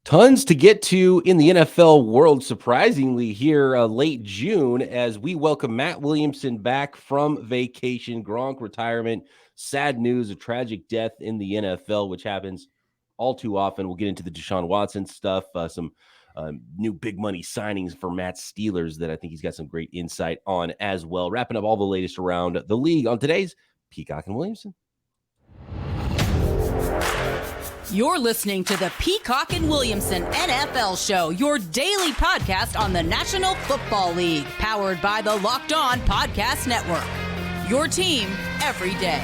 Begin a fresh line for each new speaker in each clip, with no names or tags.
Tons to get to in the NFL world, surprisingly, here late June, as we welcome Matt Williamson back from vacation. Gronk retirement, sad news, a tragic death in the NFL, which happens all too often. We'll get into the Deshaun Watson stuff, some new big money signings for Matt's Steelers that I think he's got some great insight on as well. Wrapping up all the latest around the league on today's Peacock and Williamson.
You're listening to the Peacock and Williamson NFL Show, your daily podcast on the National Football League, powered by the Locked On Podcast Network. Your team every day.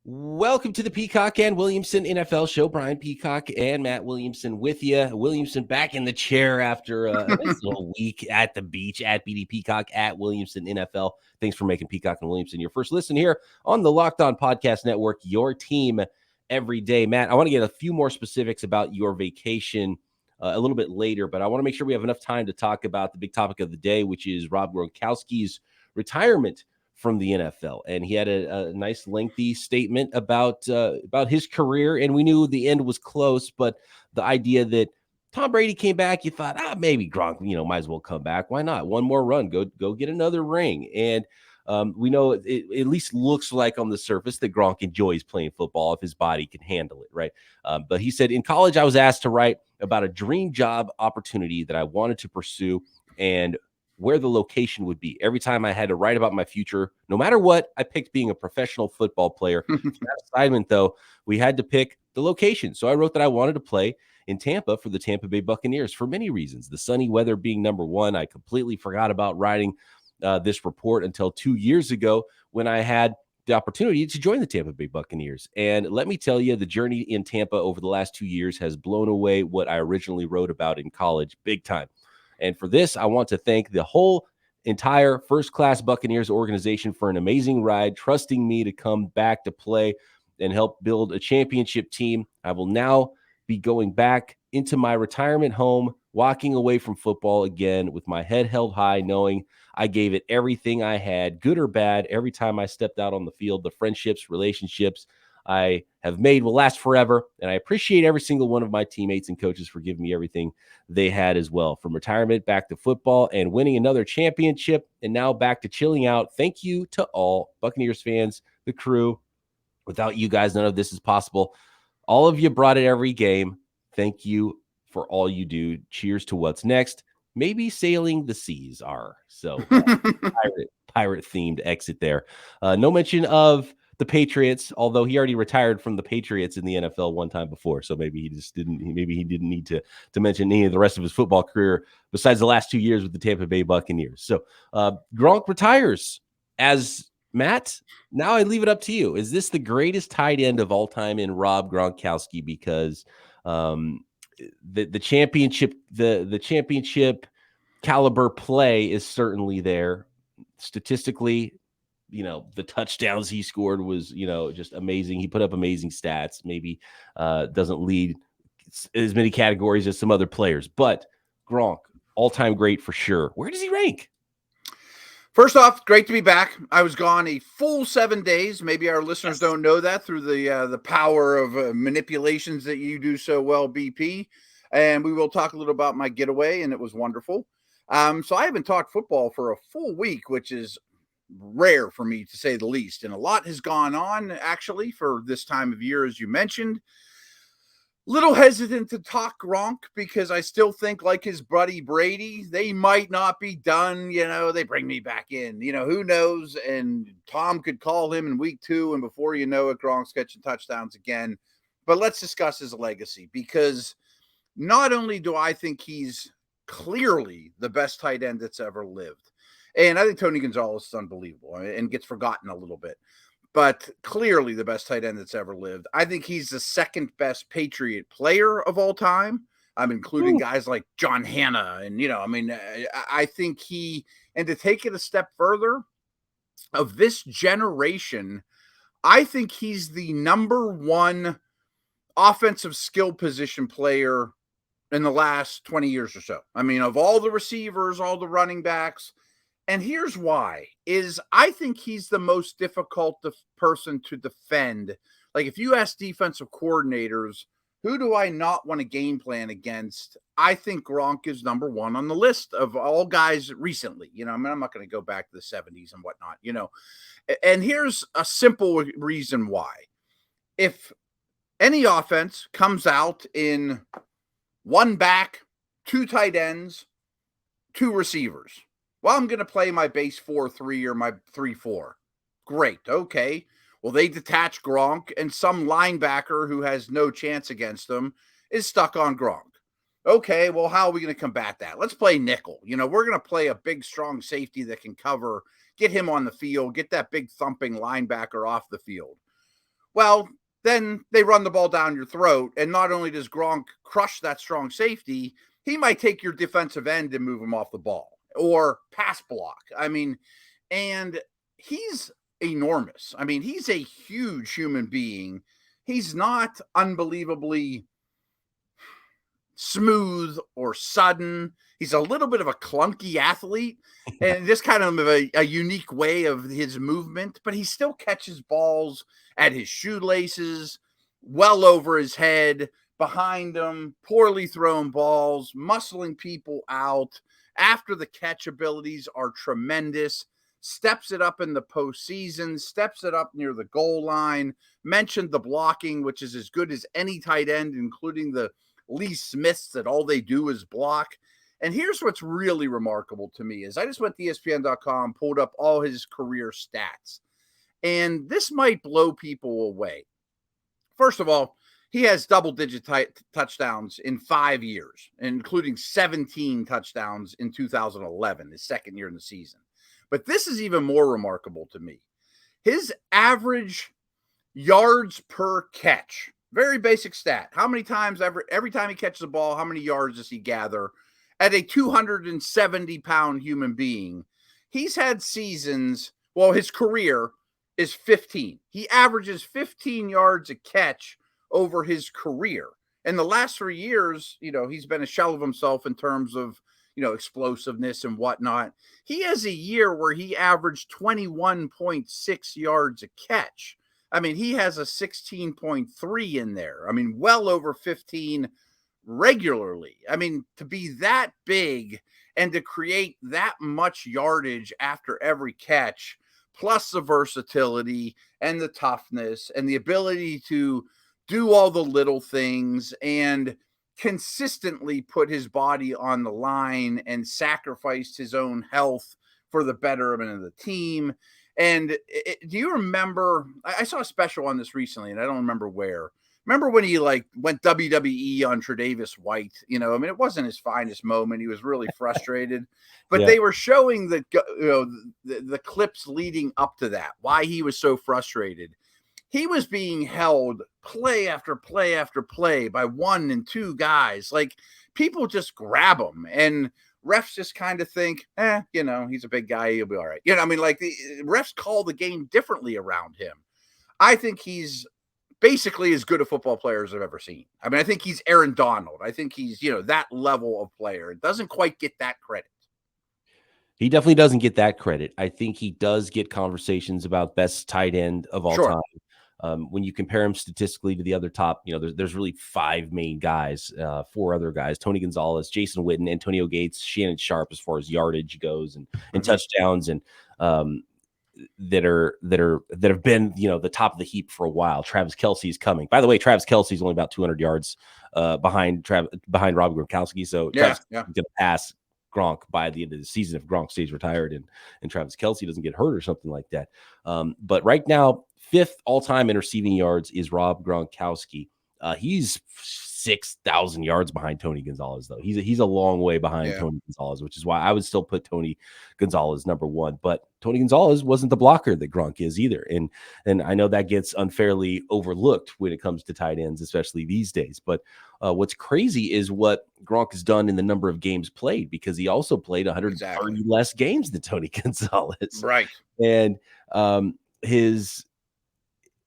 Welcome to the Peacock and Williamson NFL Show. Brian Peacock and Matt Williamson with you. Williamson back in the chair after a nice little week at the beach at BD Peacock at Williamson NFL. Thanks for making Peacock and Williamson your first listen here on the Locked On Podcast Network, your team every day. Matt, I want to get a few more specifics about your vacation a little bit later, but I want to make sure we have enough time to talk about the big topic of the day, which is Rob Gronkowski's retirement from the NFL. And he had a nice lengthy statement about his career, and we knew the end was close, but the idea that Tom Brady came back, you thought, maybe Gronk, might as well come back. Why not? One more run, go get another ring. And we know it at least looks like on the surface that Gronk enjoys playing football if his body can handle it, right? But he said, in college, I was asked to write about a dream job opportunity that I wanted to pursue and where the location would be. Every time I had to write about my future, no matter what, I picked being a professional football player. For that assignment, though, we had to pick the location. So I wrote that I wanted to play in Tampa for the Tampa Bay Buccaneers for many reasons. The sunny weather being number one. I completely forgot about writing this report until 2 years ago when I had the opportunity to join the Tampa Bay Buccaneers. And let me tell you, the journey in Tampa over the last 2 years has blown away what I originally wrote about in college big time. And for this, I want to thank the whole entire first-class Buccaneers organization for an amazing ride, trusting me to come back to play and help build a championship team. I will now be going back into my retirement home, walking away from football again with my head held high, knowing I gave it everything I had, good or bad, every time I stepped out on the field. The friendships, relationships I have made will last forever, and I appreciate every single one of my teammates and coaches for giving me everything they had as well. From retirement back to football and winning another championship, and now back to chilling out. Thank you to all Buccaneers fans, the crew. Without you guys, none of this is possible. All of you brought it every game. Thank you for all you do. Cheers to what's next. Maybe sailing the seas are. So pirate-themed exit there. No mention of the Patriots, although he already retired from the Patriots in the NFL one time before. So maybe he didn't need to mention any of the rest of his football career besides the last 2 years with the Tampa Bay Buccaneers. So Gronk retires. As Matt, now I leave it up to you. Is this the greatest tight end of all time in Rob Gronkowski? Because the championship, the championship caliber play is certainly there. Statistically, the touchdowns he scored was, just amazing. He put up amazing stats. Maybe doesn't lead as many categories as some other players, but Gronk, all-time great for sure. Where does he rank?
First off, great to be back. I was gone a full 7 days. Maybe our listeners don't know that through the power of manipulations that you do so well, BP. And we will talk a little about my getaway, and it was wonderful. So I haven't talked football for a full week, which is rare for me, to say the least. And a lot has gone on, actually, for this time of year, as you mentioned. Little hesitant to talk Gronk because I still think, like his buddy Brady, they might not be done. They bring me back in. Who knows? And Tom could call him in week 2, and before you know it, Gronk's catching touchdowns again. But let's discuss his legacy, because not only do I think he's clearly the best tight end that's ever lived, and I think Tony Gonzalez is unbelievable and gets forgotten a little bit, but clearly the best tight end that's ever lived. I think he's the second best Patriot player of all time. I'm including guys like John Hanna. And, I think and to take it a step further, of this generation, I think he's the number one offensive skill position player in the last 20 years or so. Of all the receivers, all the running backs, And here's why, is I think he's the most difficult person to defend. Like if you ask defensive coordinators, who do I not want to game plan against? I think Gronk is number one on the list of all guys recently. I mean, I'm not going to go back to the 70s and whatnot, And here's a simple reason why. If any offense comes out in one back, two tight ends, two receivers, well, I'm going to play my base 4-3 or my 3-4. Great. Okay. Well, they detach Gronk, and some linebacker who has no chance against them is stuck on Gronk. Okay, well, how are we going to combat that? Let's play nickel. We're going to play a big, strong safety that can cover, get him on the field, get that big thumping linebacker off the field. Well, then they run the ball down your throat, and not only does Gronk crush that strong safety, he might take your defensive end and move him off the ball or pass block. I mean, and he's enormous. I mean, he's a huge human being. He's not unbelievably smooth or sudden. He's a little bit of a clunky athlete and just kind of a unique way of his movement, but he still catches balls at his shoelaces, well over his head, behind him, poorly thrown balls, muscling people out. After the catch abilities are tremendous. Steps it up in the postseason, steps it up near the goal line, mentioned the blocking, which is as good as any tight end, including the Lee Smiths that all they do is block. And here's what's really remarkable to me is I just went to ESPN.com, pulled up all his career stats, and this might blow people away. First of all, he has double-digit touchdowns in 5 years, including 17 touchdowns in 2011, his second year in the season. But this is even more remarkable to me. His average yards per catch, very basic stat. How many times every time he catches the ball, how many yards does he gather? At a 270-pound human being, he's had seasons, well, his career is 15. He averages 15 yards a catch over his career. In the last 3 years, he's been a shell of himself in terms of, explosiveness and whatnot. He has a year where he averaged 21.6 yards a catch. I mean, he has a 16.3 in there. I mean, well over 15 regularly. I mean, to be that big and to create that much yardage after every catch, plus the versatility and the toughness and the ability to do all the little things and consistently put his body on the line and sacrificed his own health for the betterment of the team. And do you remember, I saw a special on this recently and I don't remember where. Remember when he went WWE on Tre'Davious White? I mean, it wasn't his finest moment. He was really frustrated, but They were showing the clips leading up to that, why he was so frustrated. He was being held play after play after play by one and two guys. Like, people just grab him and refs just kind of think, he's a big guy. He'll be all right. I mean, like, the refs call the game differently around him. I think he's basically as good a football player as I've ever seen. I mean, I think he's Aaron Donald. I think he's, that level of player. It doesn't quite get that credit.
He definitely doesn't get that credit. I think he does get conversations about best tight end of all time. When you compare him statistically to the other top, there's really five main guys, four other guys: Tony Gonzalez, Jason Witten, Antonio Gates, Shannon Sharp, as far as yardage goes and touchdowns, and that have been the top of the heap for a while. Travis Kelce's coming. By the way, Travis Kelce's only about 200 yards behind Rob Gronkowski, so Travis is going to pass Gronk by the end of the season if Gronk stays retired and Travis Kelce doesn't get hurt or something like that. But right now, fifth all-time in receiving yards is Rob Gronkowski. He's 6,000 yards behind Tony Gonzalez, though. He's a long way behind Tony Gonzalez, which is why I would still put Tony Gonzalez number one. But Tony Gonzalez wasn't the blocker that Gronk is either. And I know that gets unfairly overlooked when it comes to tight ends, especially these days. But what's crazy is what Gronk has done in the number of games played, because he also played 130 less games than Tony Gonzalez.
Right.
And his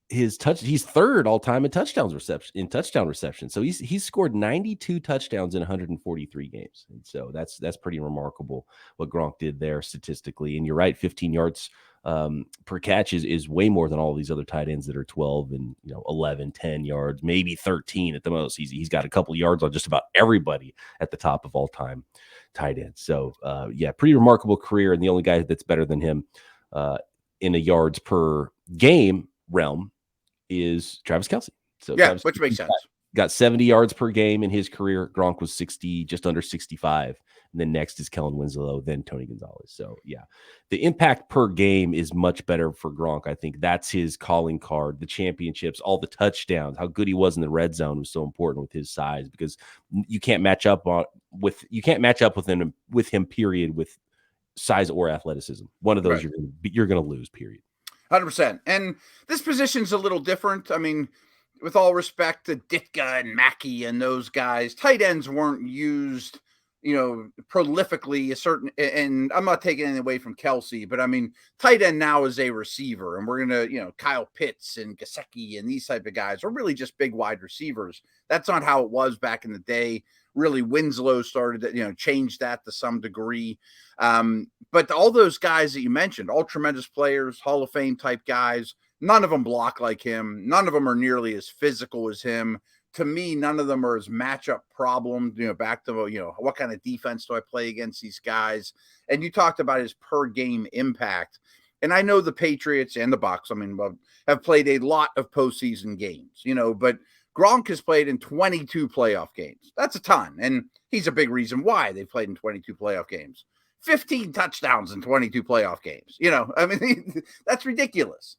he's third all time in touchdown reception. So he's scored 92 touchdowns in 143 games. And so that's pretty remarkable what Gronk did there statistically. And you're right, 15 yards per catch is way more than all these other tight ends that are 12 and 11, 10 yards, maybe 13 at the most. He's got a couple yards on just about everybody at the top of all time tight ends. So pretty remarkable career. And the only guy that's better than him in a yards per game realm is Travis Kelce. So Travis
which makes sense.
Got 70 yards per game in his career. Gronk was 60, just under 65. And then next is Kellen Winslow, then Tony Gonzalez. So the impact per game is much better for Gronk. I think that's his calling card. The championships, all the touchdowns, how good he was in the red zone was so important with his size, because you can't match up with him. Period, with size or athleticism. One of those you're going to lose. Period.
100%. And this position's a little different. I mean, with all respect to Ditka and Mackey and those guys, tight ends weren't used, prolifically and I'm not taking anything away from Kelce, but I mean, tight end now is a receiver, and we're going to, Kyle Pitts and Gesicki and these type of guys are really just big wide receivers. That's not how it was back in the day. Really, Winslow started to, change that to some degree. But all those guys that you mentioned, all tremendous players, Hall of Fame type guys, none of them block like him. None of them are nearly as physical as him. To me, none of them are as matchup problem, back to, what kind of defense do I play against these guys? And you talked about his per game impact. And I know the Patriots and the Bucs, have played a lot of postseason games, but Gronk has played in 22 playoff games. That's a ton. And he's a big reason why they played in 22 playoff games. 15 touchdowns in 22 playoff games. That's ridiculous.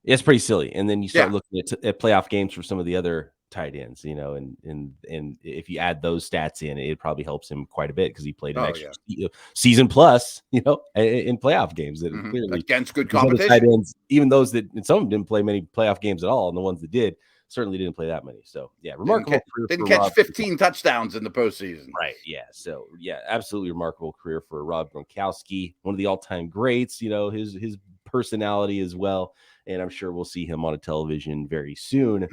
It's pretty silly. And then you start looking at playoff games for some of the other tight ends, and if you add those stats in, it probably helps him quite a bit, because he played an extra season plus, in playoff games that clearly
against good competition.
Tight ends, even those that, and some of them didn't play many playoff games at all, and the ones that did certainly didn't play that many. So remarkable.
Didn't catch 15 touchdowns in the postseason.
Right. Yeah. So absolutely remarkable career for Rob Gronkowski, one of the all-time greats. His personality as well. And I'm sure we'll see him on a television very soon.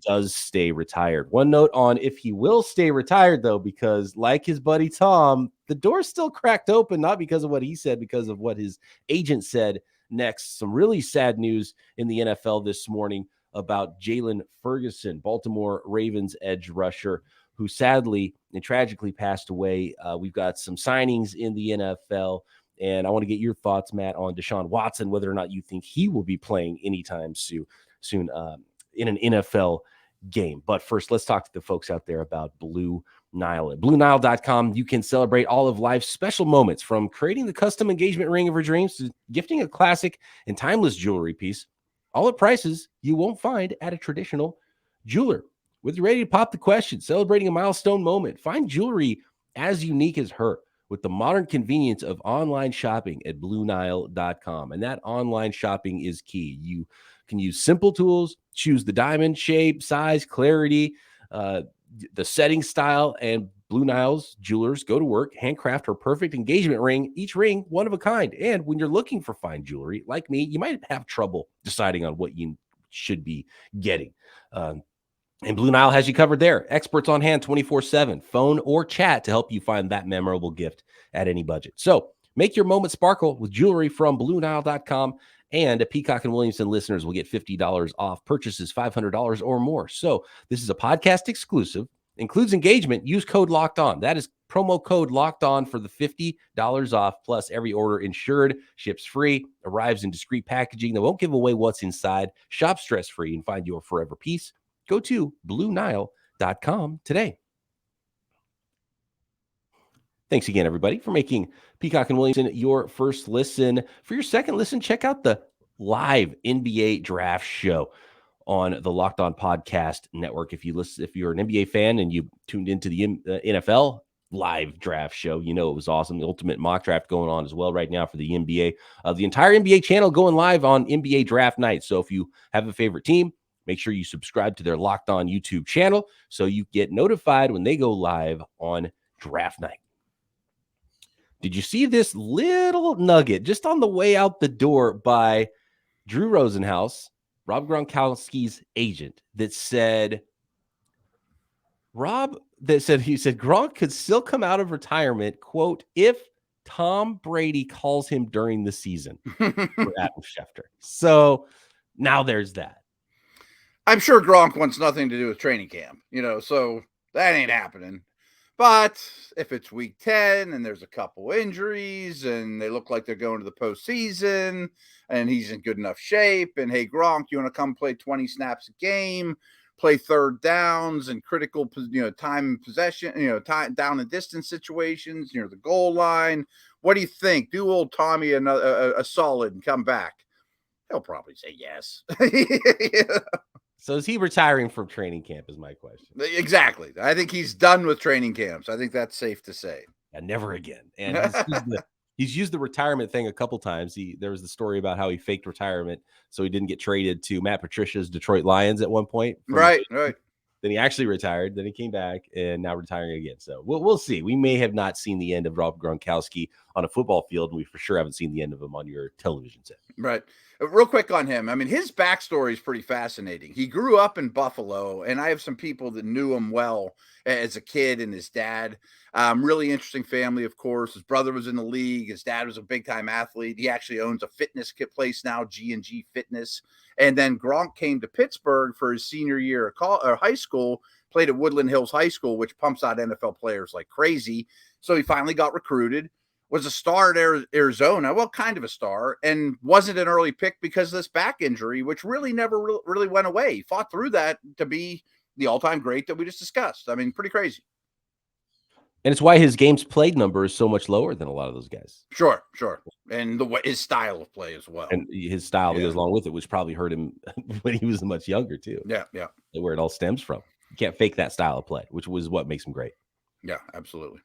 Does stay retired. One note on if he will stay retired, though, because like his buddy Tom, the door's still cracked open, not because of what he said, because of what his agent said next. Some really sad news in the NFL this morning about Jaylon Furguson, Baltimore Ravens edge rusher, who sadly and tragically passed away. We've got some signings in the NFL. And I want to get your thoughts, Matt, on Deshaun Watson, whether or not you think he will be playing anytime soon in an NFL game. But first, let's talk to the folks out there about Blue Nile. At BlueNile.com, you can celebrate all of life's special moments, from creating the custom engagement ring of your dreams to gifting a classic and timeless jewelry piece, all at prices you won't find at a traditional jeweler. Whether you're ready to pop the question, celebrating a milestone moment, find jewelry as unique as her, with the modern convenience of online shopping at BlueNile.com. And that online shopping is key. You can use simple tools, choose the diamond shape, size, clarity, the setting style, and Blue Nile's jewelers go to work, handcraft her perfect engagement ring, each ring one of a kind. And when you're looking for fine jewelry, like me, you might have trouble deciding on what you should be getting. And Blue Nile has you covered there. Experts on hand 24/7, phone or chat to help you find that memorable gift at any budget. So make your moment sparkle with jewelry from BlueNile.com. And Peacock and Williamson listeners will get $50 off purchases $500 or more. So this is a podcast exclusive, includes engagement. Use code Locked On. That is promo code Locked On for the $50 off. Plus, every order insured, ships free, arrives in discreet packaging that won't give away what's inside. Shop stress free and find your forever peace. Go to BlueNile.com today. Thanks again, everybody, for making Peacock and Williamson your first listen. For your second listen, check out the live NBA draft show on the Locked On Podcast Network. If you're an NBA fan and you tuned into the NFL live draft show, it was awesome. The ultimate mock draft going on as well right now for the NBA. The entire NBA channel going live on NBA draft night. So if you have a favorite team, make sure you subscribe to their Locked On YouTube channel so you get notified when they go live on draft night. Did you see this little nugget just on the way out the door by Drew Rosenhaus Rob Gronkowski's agent that said he said Gronk could still come out of retirement, quote, if Tom Brady calls him during the season for Adam Schefter. So now there's that.
I'm sure Gronk wants nothing to do with training camp, so that ain't happening. But if it's week 10 and there's a couple injuries and they look like they're going to the postseason and he's in good enough shape, and hey, Gronk, you want to come play 20 snaps a game, play third downs and critical, time possession, time down and distance situations near the goal line. What do you think? Do old Tommy a solid and come back? He'll probably say yes. Yeah.
So is he retiring from training camp is my question.
Exactly. I think he's done with training camps. I think that's safe to say.
And never again. And he's used the retirement thing a couple times. There was the story about how he faked retirement so he didn't get traded to Matt Patricia's Detroit Lions at one point.
Right.
Then he actually retired. Then he came back and now retiring again. So we'll see. We may have not seen the end of Rob Gronkowski on a football field, and we for sure haven't seen the end of him on your television set.
Right. Real quick on him. I mean, his backstory is pretty fascinating. He grew up in Buffalo, and I have some people that knew him well as a kid, and his dad. Really interesting family, of course. His brother was in the league. His dad was a big-time athlete. He actually owns a fitness place now, G&G Fitness. And then Gronk came to Pittsburgh for his senior year of high school, played at Woodland Hills High School, which pumps out NFL players like crazy. So he finally got recruited. Was a star at Arizona, well, kind of a star, and wasn't an early pick because of this back injury, which really never really went away. He fought through that to be the all-time great that we just discussed. I mean, pretty crazy.
And it's why his games played number is so much lower than a lot of those guys.
Sure. And his style of play as well.
And his style that goes along with it, which probably hurt him when he was much younger, too.
Yeah.
Where it all stems from. You can't fake that style of play, which was what makes him great.
Yeah, absolutely.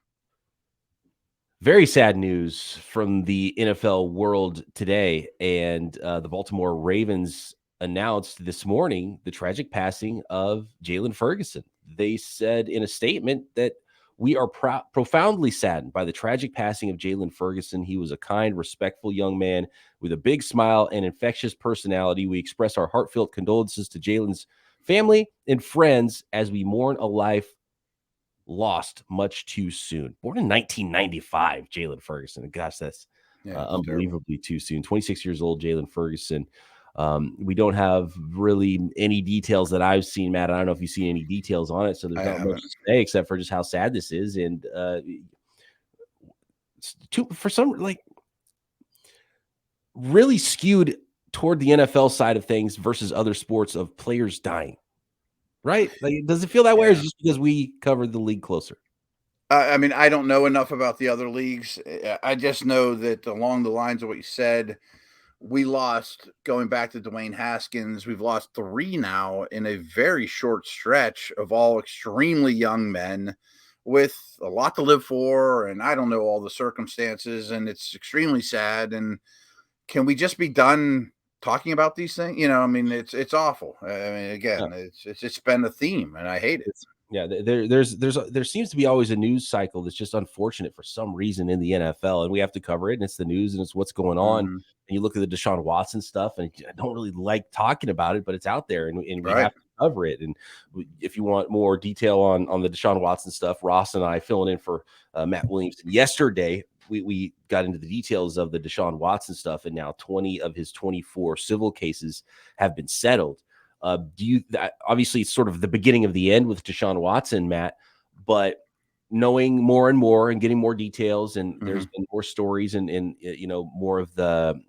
Very sad news from the NFL world today. And the Baltimore Ravens announced this morning the tragic passing of Jalen Ferguson. They said in a statement that we are profoundly saddened by the tragic passing of Jalen Ferguson. He was a kind, respectful young man with a big smile and infectious personality. We express our heartfelt condolences to Jalen's family and friends as we mourn a life lost much too soon. Born in 1995, Jalen Ferguson. Gosh, that's unbelievably too soon. 26 years old, Jalen Ferguson. We don't have really any details that I've seen, Matt. I don't know if you've seen any details on it, so there's not much to say except for just how sad this is. And for some, like, really skewed toward the NFL side of things versus other sports of players dying. Right? Like, does it feel that way, or is it just because we covered the league closer?
I mean, I don't know enough about the other leagues. I just know that along the lines of what you said, we lost, going back to Dwayne Haskins, we've lost 3 now in a very short stretch of all extremely young men with a lot to live for. And I don't know all the circumstances, and it's extremely sad. And can we just be done talking about these things? I mean, it's awful. I mean, again, it's been a theme, and I hate it.
Yeah, there seems to be always a news cycle that's just unfortunate for some reason in the NFL, and we have to cover it. And it's the news, and it's what's going on. And you look at the Deshaun Watson stuff, and I don't really like talking about it, but it's out there, and we have to cover it. And if you want more detail on the Deshaun Watson stuff, Ross and I filling in for Matt Williamson yesterday. We got into the details of the Deshaun Watson stuff, and now 20 of his 24 civil cases have been settled. Obviously it's sort of the beginning of the end with Deshaun Watson, Matt, but knowing more and more and getting more details, and there's been more stories and more of the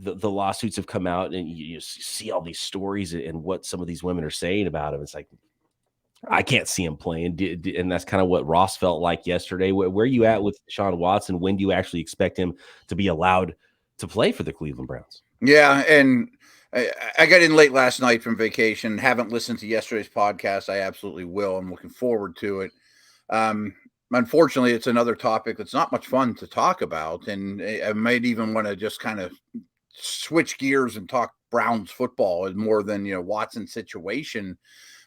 lawsuits have come out, and you see all these stories and what some of these women are saying about him. It's like, I can't see him playing. And that's kind of what Ross felt like yesterday. Where are you at with Deshaun Watson? When do you actually expect him to be allowed to play for the Cleveland Browns?
Yeah. And I got in late last night from vacation. Haven't listened to yesterday's podcast. I absolutely will. I'm looking forward to it. Unfortunately, it's another topic that's not much fun to talk about. And I might even want to just kind of switch gears and talk Browns football more than, Watson's situation.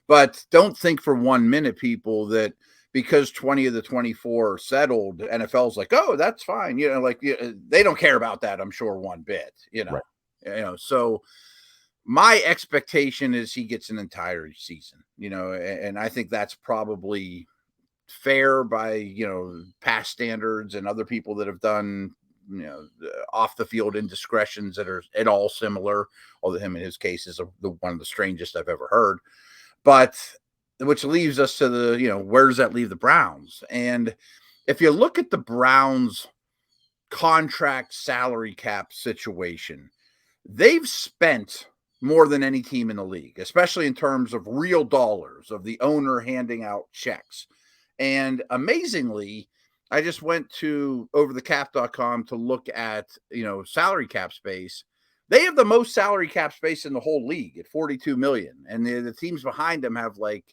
But don't think for 1 minute, people, that because 20 of the 24 are settled, NFL's like, oh, that's fine. They don't care about that, I'm sure, one bit,
Right.
So my expectation is he gets an entire season, and I think that's probably fair by, past standards and other people that have done, off the field indiscretions that are at all similar, although him in his case is one of the strangest I've ever heard. But which leaves us to the, where does that leave the Browns? And if you look at the Browns contract salary cap situation, they've spent more than any team in the league, especially in terms of real dollars, of the owner handing out checks. And amazingly, I just went to overthecap.com to look at, salary cap space. They have the most salary cap space in the whole league at 42 million. And the teams behind them have like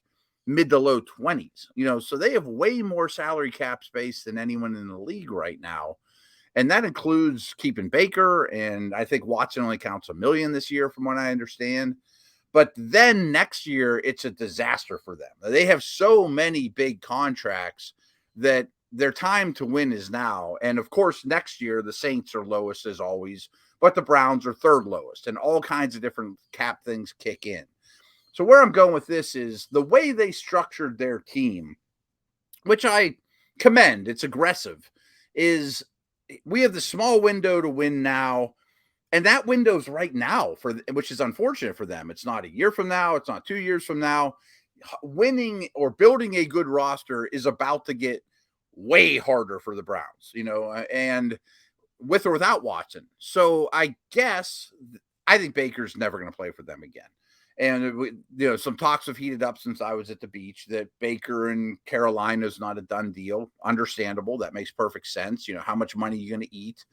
mid to low 20s, so they have way more salary cap space than anyone in the league right now. And that includes keeping Baker. And I think Watson only counts $1 million this year, from what I understand. But then next year, it's a disaster for them. They have so many big contracts that their time to win is now. And of course, next year, the Saints are lowest as always, but the Browns are third lowest, and all kinds of different cap things kick in. So where I'm going with this is the way they structured their team, which I commend, it's aggressive, is we have the small window to win now. And that window's right now, which is unfortunate for them. It's not a year from now. It's not 2 years from now. Winning or building a good roster is about to get way harder for the Browns, and with or without Watson. So I think Baker's never going to play for them again. And, some talks have heated up since I was at the beach that Baker in Carolina is not a done deal. Understandable. That makes perfect sense. How much money are you going to eat?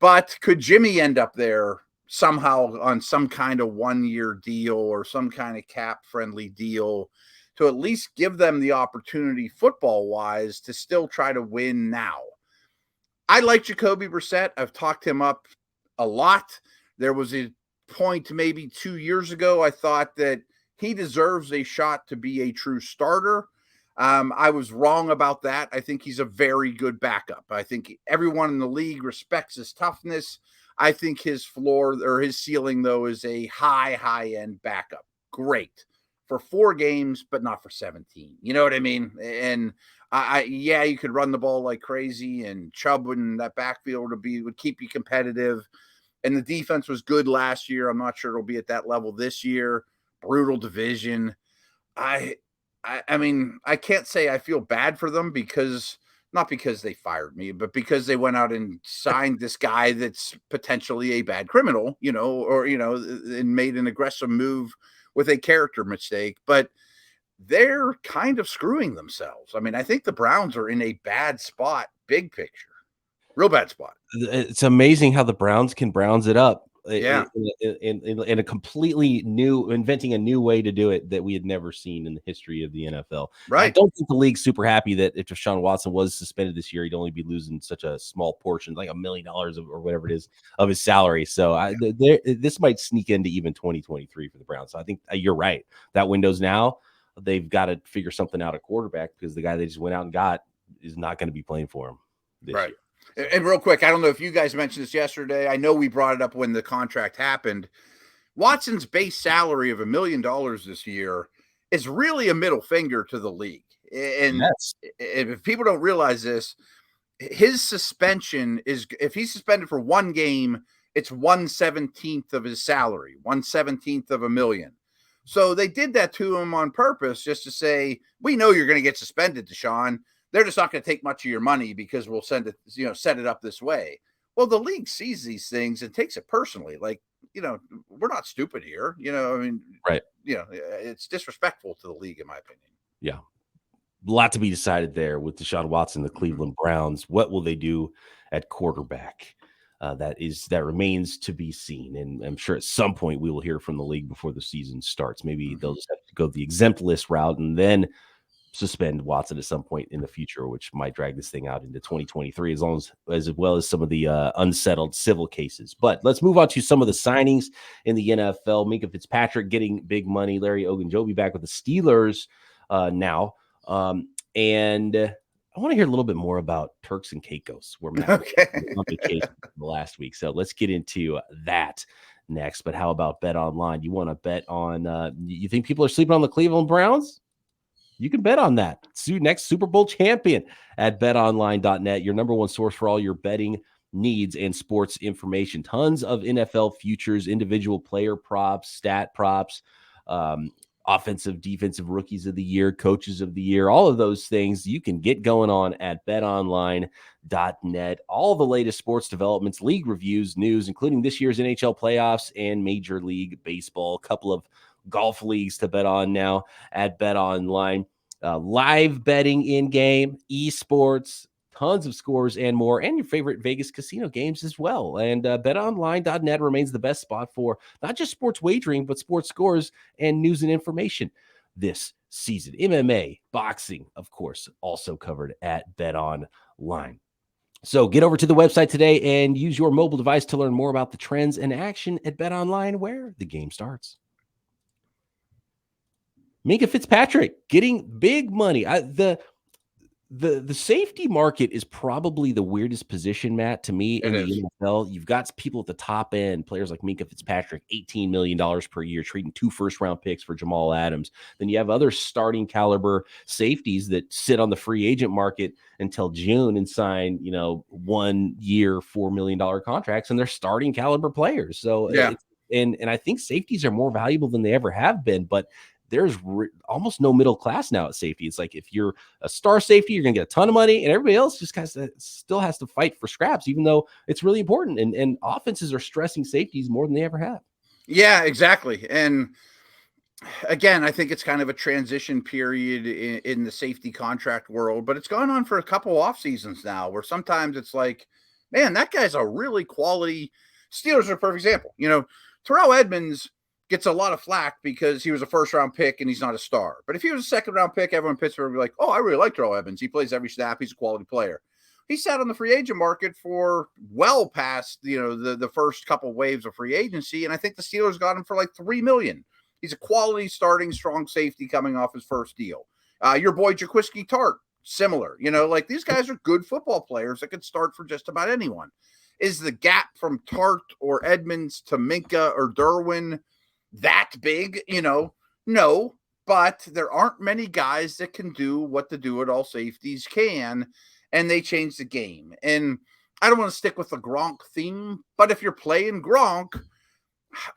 But could Jimmy end up there somehow on some kind of 1-year deal or some kind of cap-friendly deal to at least give them the opportunity football-wise to still try to win now? I like Jacoby Brissett. I've talked him up a lot. There was a point maybe 2 years ago I thought that he deserves a shot to be a true starter. I was wrong about that. I think he's a very good backup. I think everyone in the league respects his toughness. I think his floor or his ceiling, though, is a high-end backup. Great for 4 games, but not for 17. You know what I mean? And you could run the ball like crazy, and Chubb in that backfield would keep you competitive. And the defense was good last year. I'm not sure it'll be at that level this year. Brutal division. I mean, I can't say I feel bad for them not because they fired me, but because they went out and signed this guy that's potentially a bad criminal, and made an aggressive move with a character mistake. But they're kind of screwing themselves. I mean, I think the Browns are in a bad spot, big picture, real bad spot.
It's amazing how the Browns can Browns it up.
Yeah.
In a completely inventing a new way to do it that we had never seen in the history of the NFL.
Right.
I don't think the league's super happy that if Deshaun Watson was suspended this year, he'd only be losing such a small portion, like $1 million or whatever it is of his salary. So this might sneak into even 2023 for the Browns. So I think you're right. That window's now. They've got to figure something out at quarterback because the guy they just went out and got is not going to be playing for him this year.
And real quick, I don't know if you guys mentioned this yesterday. I know we brought it up when the contract happened. Watson's base salary of $1 million this year is really a middle finger to the league. And if people don't realize this, his suspension is, if he's suspended for 1 game, it's 1/17 of his salary, 1/17 of $1 million. So they did that to him on purpose just to say, we know you're going to get suspended, Deshaun. They're just not going to take much of your money because we'll set it up this way. Well, the league sees these things and takes it personally. Like, we're not stupid here.
Right.
It's disrespectful to the league, in my opinion.
Yeah. A lot to be decided there with Deshaun Watson, the Cleveland Browns. What will they do at quarterback? That remains to be seen. And I'm sure at some point we will hear from the league before the season starts. Maybe they'll just have to go the exempt list route and then suspend Watson at some point in the future, which might drag this thing out into 2023, as well as some of the unsettled civil cases. But let's move on to some of the signings in the NFL. Minkah Fitzpatrick getting big money. Larry Ogunjobi back with the Steelers now. And I want to hear a little bit more about Turks and Caicos, where Matt was on vacation last week. So let's get into that next. But how about BetOnline? You want to bet on, you think people are sleeping on the Cleveland Browns? You can bet on that. Next Super Bowl champion at betonline.net, your number one source for all your betting needs and sports information. Tons of NFL futures, individual player props, stat props, offensive, defensive rookies of the year, coaches of the year, all of those things you can get going on at betonline.net. All the latest sports developments, league reviews, news, including this year's NHL playoffs and Major League Baseball. A couple of golf leagues to bet on now at BetOnline. Live betting in game, esports, tons of scores and more, and your favorite Vegas casino games as well. And betonline.net remains the best spot for not just sports wagering, but sports scores and news and information this season. MMA, boxing, of course, also covered at BetOnline. So get over to the website today and use your mobile device to learn more about the trends and action at BetOnline, where the game starts. Minkah Fitzpatrick getting big money. The safety market is probably the weirdest position, Matt, to me in the NFL. You've got people at the top end, players like Minkah Fitzpatrick, $18 million per year, trading 2 first-round picks for Jamal Adams. Then you have other starting caliber safeties that sit on the free agent market until June and sign, 1 year, $4 million contracts, and they're starting caliber players. So, and I think safeties are more valuable than they ever have been, but there's almost no middle class now at safety. It's like if you're a star safety, you're going to get a ton of money, and everybody else just still has to fight for scraps, even though it's really important. And offenses are stressing safeties more than they ever have.
Yeah, exactly. And again, I think it's kind of a transition period in the safety contract world, but it's gone on for a couple off seasons now, where sometimes it's like, man, that guy's a really quality. Steelers are a perfect example. Terrell Edmonds gets a lot of flack because he was a first-round pick and he's not a star. But if he was a second-round pick, everyone in Pittsburgh would be like, oh, I really like Terrell Edmonds. He plays every snap. He's a quality player. He sat on the free agent market for well past, the first couple waves of free agency, and I think the Steelers got him for like $3 million. He's a quality starting strong safety coming off his first deal. Your boy Jaquiski Tart, similar. These guys are good football players that could start for just about anyone. Is the gap from Tart or Edmonds to Minkah or Derwin that big? No, but there aren't many guys that can do what the do-it-all safeties can, and they change the game. And I don't want to stick with the Gronk theme, but if you're playing Gronk,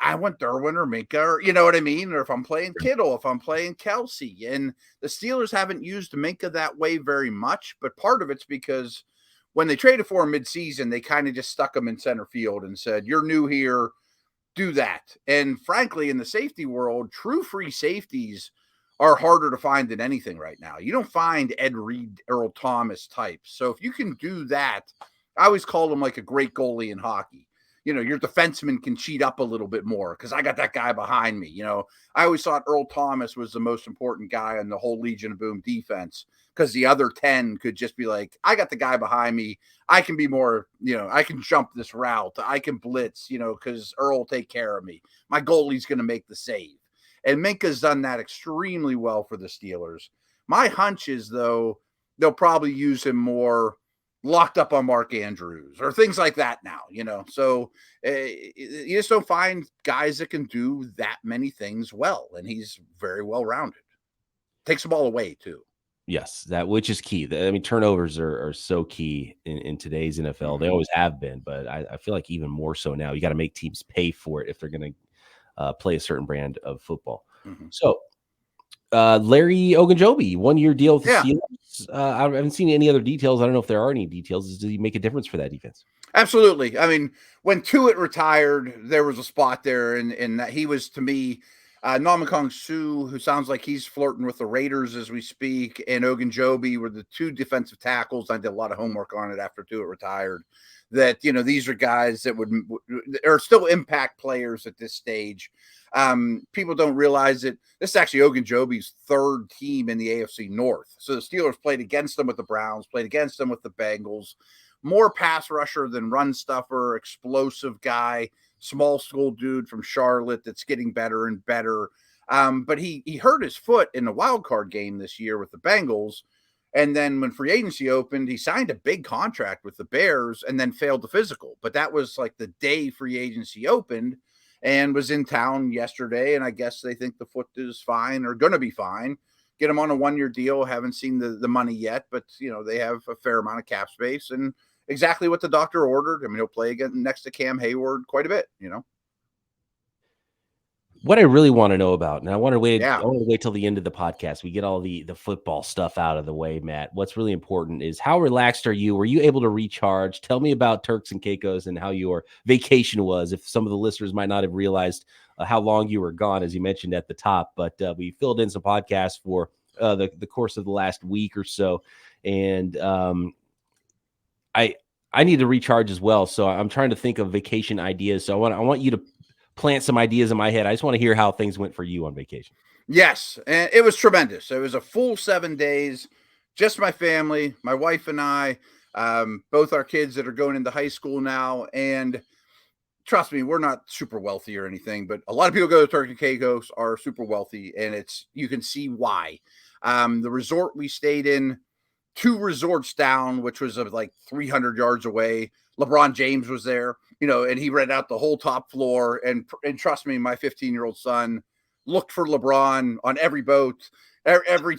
I want Derwin or Minkah, or you know what I mean? Or if I'm playing Kittle, if I'm playing Kelsey. And the Steelers haven't used Minkah that way very much, but part of it's because when they traded for him midseason, they kind of just stuck him in center field and said, you're new here, do that. And frankly, in the safety world, true free safeties are harder to find than anything right now. You don't find Ed Reed, Earl Thomas types. So if you can do that, I always call them like a great goalie in hockey. Your defenseman can cheat up a little bit more because I got that guy behind me. I always thought Earl Thomas was the most important guy on the whole Legion of Boom defense, because the other 10 could just be like, I got the guy behind me. I can be more, I can jump this route. I can blitz, because Earl will take care of me. My goalie's going to make the save. And Minkah's done that extremely well for the Steelers. My hunch is, though, they'll probably use him more locked up on Mark Andrews or things like that now, So you just don't find guys that can do that many things well, and he's very well-rounded. Takes the ball away, too.
Yes, which is key. Turnovers are so key in today's NFL. Mm-hmm. They always have been, but I feel like even more so now. You got to make teams pay for it if they're going to play a certain brand of football. Mm-hmm. So Larry Ogunjobi, 1-year deal with the Steelers. I haven't seen any other details. I don't know if there are any details. Does he make a difference for that defense?
Absolutely. When Tuitt retired, there was a spot there, and that he was, to me, Namakong Su, who sounds like he's flirting with the Raiders as we speak, and Ogunjobi were the 2 defensive tackles. I did a lot of homework on it after Tuitt retired. That, these are guys that are still impact players at this stage. People don't realize that this is actually Ogunjobi's 3rd team in the AFC North. So the Steelers played against them with the Browns, played against them with the Bengals. More pass rusher than run stuffer, explosive guy, small school dude from Charlotte that's getting better and better. But he hurt his foot in the wild card game this year with the Bengals. And then when free agency opened, he signed a big contract with the Bears and then failed the physical. But that was like the day free agency opened. and was in town yesterday. And I guess they think the foot is fine or going to be fine. Get him on a 1-year deal. Haven't seen the money yet, but they have a fair amount of cap space and exactly what the doctor ordered. I mean, he'll play again next to Cam Hayward quite a bit,
What I really want to know about, and I want to wait till the end of the podcast. We get all the football stuff out of the way, Matt. What's really important is how relaxed are you? Were you able to recharge? Tell me about Turks and Caicos and how your vacation was. If some of the listeners might not have realized how long you were gone, as you mentioned at the top, but we filled in some podcasts for the course of the last week or so, and I need to recharge as well. So I'm trying to think of vacation ideas. So I want you to plant some ideas in my head. I just want to hear how things went for you on vacation.
Yes, and it was tremendous. It was a full 7 days, just my family, my wife and I, both our kids that are going into high school now. And trust me, we're not super wealthy or anything, but a lot of people go to Turks and Caicos are super wealthy, and you can see why. The resort we stayed in, 2 resorts down, which was like 300 yards away. LeBron James was there, and he rented out the whole top floor. And trust me, my 15-year-old son looked for LeBron on every boat, every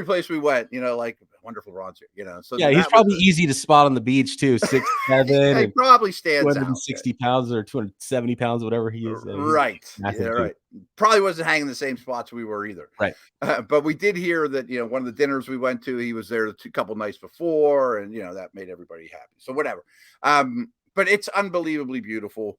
place we went. Like, wonderful LeBron's here. So
yeah, he's probably easy to spot on the beach too. 6'7",
he probably stands
260 pounds or 270 pounds, whatever he is.
Right, right. Probably wasn't hanging the same spots we were either.
Right,
but we did hear that one of the dinners we went to, he was there a couple nights before, and that made everybody happy. So whatever. But it's unbelievably beautiful.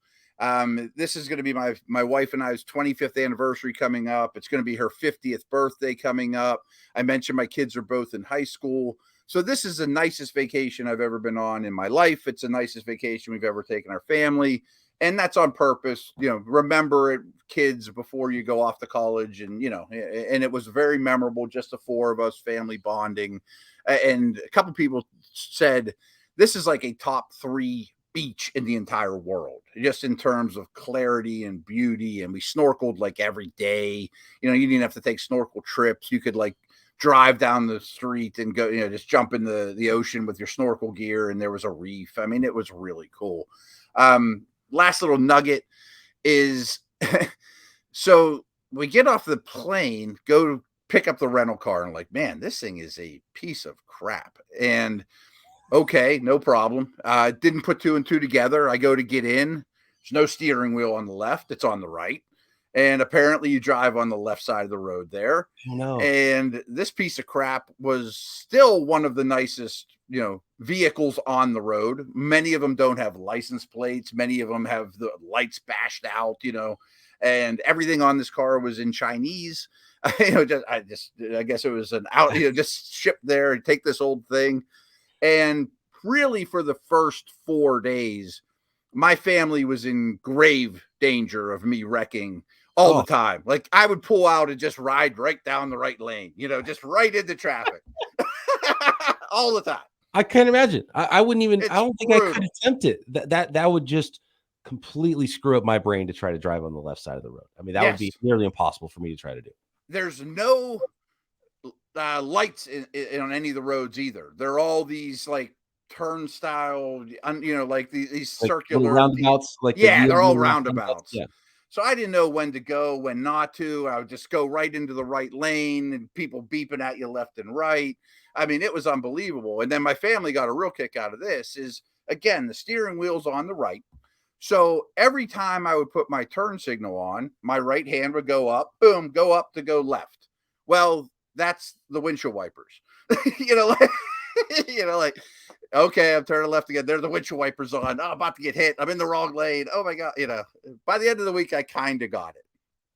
This is going to be my wife and I's 25th anniversary coming up. It's going to be her 50th birthday coming up. I mentioned my kids are both in high school. So this is the nicest vacation I've ever been on in my life. It's the nicest vacation we've ever taken our family. And that's on purpose. Remember it, kids, before you go off to college. And, and it was very memorable, just the 4 of us, family bonding. And a couple people said, this is like a top 3 beach in the entire world, just in terms of clarity and beauty. And we snorkeled like every day. You didn't have to take snorkel trips. You could like drive down the street and go, just jump in the ocean with your snorkel gear. And there was a reef. I mean, it was really cool. Last little nugget is so we get off the plane, go pick up the rental car, and like, man, this thing is a piece of crap. And okay, no problem. Didn't put 2 and 2 together. I go to get in. There's no steering wheel on the left. It's on the right. And apparently you drive on the left side of the road there.
No.
And this piece of crap was still one of the nicest, vehicles on the road. Many of them don't have license plates. Many of them have the lights bashed out, and everything on this car was in Chinese. I guess it was an out, just shipped there and take this old thing. And really, for the first 4 days, my family was in grave danger of me wrecking all the time. Like, I would pull out and just ride right down the right lane, just right into traffic all the time.
I can't imagine. I wouldn't even.
It's
I don't think brutal. I could attempt it. That would just completely screw up my brain to try to drive on the left side of the road. I mean, that would be nearly impossible for me to try to do.
There's no lights on any of the roads either. They're all these like turnstile, like these circular
roundabouts.
They're all roundabouts.
Yeah.
So I didn't know when to go, when not to. I would just go right into the right lane, and people beeping at you left and right. I mean, it was unbelievable. And then my family got a real kick out of this. Is again, the steering wheel's on the right. So every time I would put my turn signal on, my right hand would go up, boom, go up to go left. Well, that's the windshield wipers. like, okay, I'm turning left again. There's the windshield wipers on. Oh, I'm about to get hit. I'm in the wrong lane. Oh my God. By the end of the week, I kind of got it.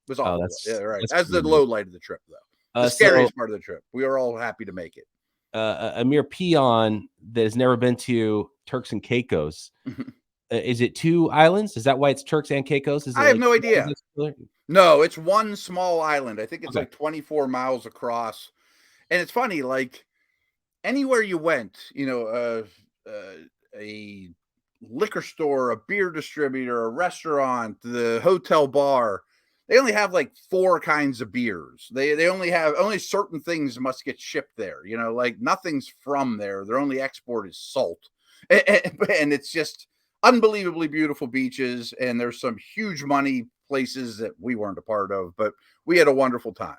It was awful. Right. That's the low light of the trip, though. The scariest part of the trip. We were all happy to make it.
A mere peon that has never been to Turks and Caicos. Is it 2 islands? Is that why it's Turks and Caicos?
I have no idea. No, it's one small island. I think it's like 24 miles across. And it's funny, like anywhere you went, a liquor store, a beer distributor, a restaurant, the hotel bar, they only have like 4 kinds of beers. They only certain things must get shipped there. Like nothing's from there. Their only export is salt. And it's just unbelievably beautiful beaches, and there's some huge money places that we weren't a part of, but we had a wonderful time.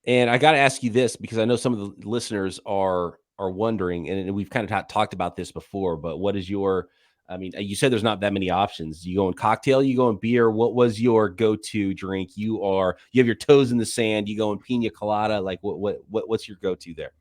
And I got to ask you this because I know some of the listeners are wondering, and we've kind of talked about this before, but what is your, I mean, you said there's not that many options. You go in cocktail, you go in beer. What was your go-to drink? You have your toes in the sand. You go in pina colada. Like what's your go-to there?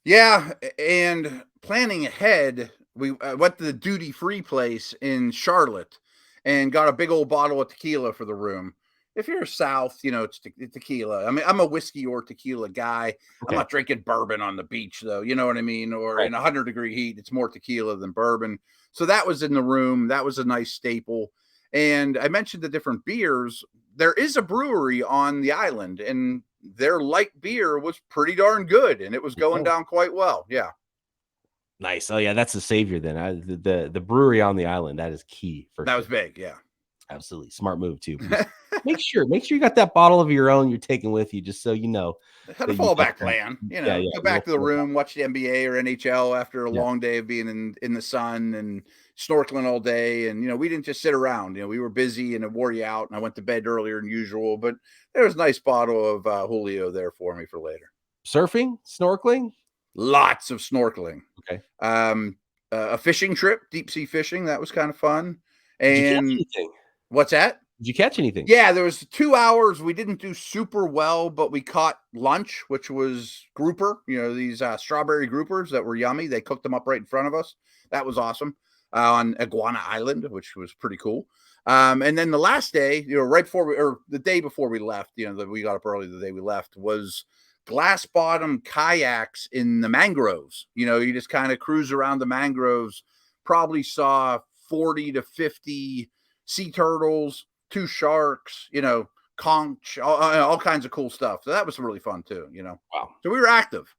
Yeah, and planning ahead, we went to the duty-free place in Charlotte and got a big old bottle of tequila for the room. If you're south, it's tequila. I mean, I'm a whiskey or tequila guy. I'm
Okay.
not drinking bourbon on the beach, though. You know what I mean? Or
Right.
in 100-degree heat, it's more tequila than bourbon. So that was in the room. That was a nice staple. And I mentioned the different beers. There is a brewery on the island, and their light beer was pretty darn good, and it was going down quite well. Yeah.
Nice. Oh yeah, that's the savior then. The brewery on the island, that is key for
That
sure.
was big. Yeah.
Absolutely. Smart move too. Make sure you got that bottle of your own you're taking with you, just so you know.
Had a fallback plan, go back to the room, watch the NBA or NHL after a long day of being in the sun and snorkeling all day. And, we didn't just sit around, we were busy and it wore you out. And I went to bed earlier than usual, but there was a nice bottle of Julio there for me for later.
Surfing, snorkeling?
Lots of snorkeling.
Okay.
A fishing trip, deep sea fishing. That was kind of fun.
Did you catch
And
anything?
What's that?
Did you catch anything?
Yeah, there was 2 hours. We didn't do super well, but we caught lunch, which was grouper, these strawberry groupers that were yummy. They cooked them up right in front of us. That was awesome on Iguana Island, which was pretty cool. And then the last day, right before the day before we left, that we got up early the day we left, was glass bottom kayaks in the mangroves. You just kind of cruise around the mangroves, probably saw 40 to 50 sea turtles, 2 sharks, conch, all kinds of cool stuff. So that was really fun too,
Wow.
So we were active.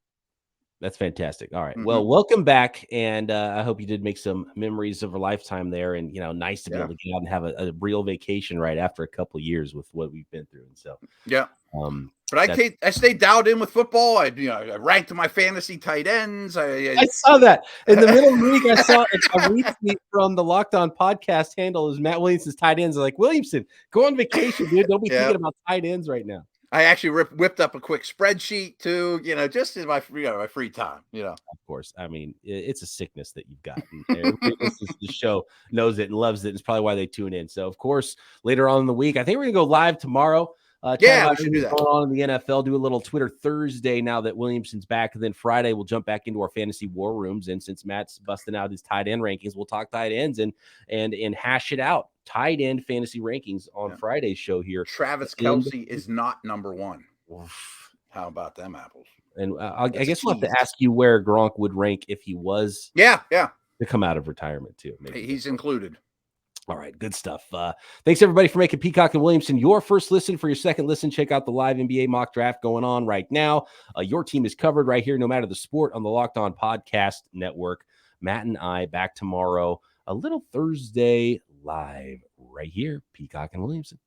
That's fantastic. All right. Well, welcome back. And I hope you did make some memories of a lifetime there. And, nice to be able to get out and have a real vacation right after a couple of years with what we've been through. And so,
but I stayed dialed in with football. I ranked my fantasy tight ends.
I saw that in the middle of the week. I saw a retweet from the Locked On podcast handle is Matt Williamson's tight ends. I'm like, Williamson, go on vacation, dude. Don't be thinking about tight ends right now.
I actually whipped up a quick spreadsheet too, just in my free time,
Of course. I mean, it's a sickness that you've got. The show knows it and loves it. It's probably why they tune in. So, of course, later on in the week, I think we're going to go live tomorrow.
We should do that.
Going on in the NFL, do a little Twitter Thursday now that Williamson's back. And then Friday, we'll jump back into our fantasy war rooms. And since Matt's busting out his tight end rankings, we'll talk tight ends and hash it out. Tight end fantasy rankings on Friday's show here.
Travis Kelce is not number 1. Oof. How about them apples?
And I guess we'll have to ask you where Gronk would rank if he was to come out of retirement too. Maybe
he's included.
All right, good stuff. Thanks, everybody, for making Peacock and Williamson your first listen. For your second listen, check out the live NBA mock draft going on right now. Your team is covered right here, no matter the sport, on the Locked On Podcast Network. Matt and I back tomorrow, a little Thursday live right here, Peacock and Williamson.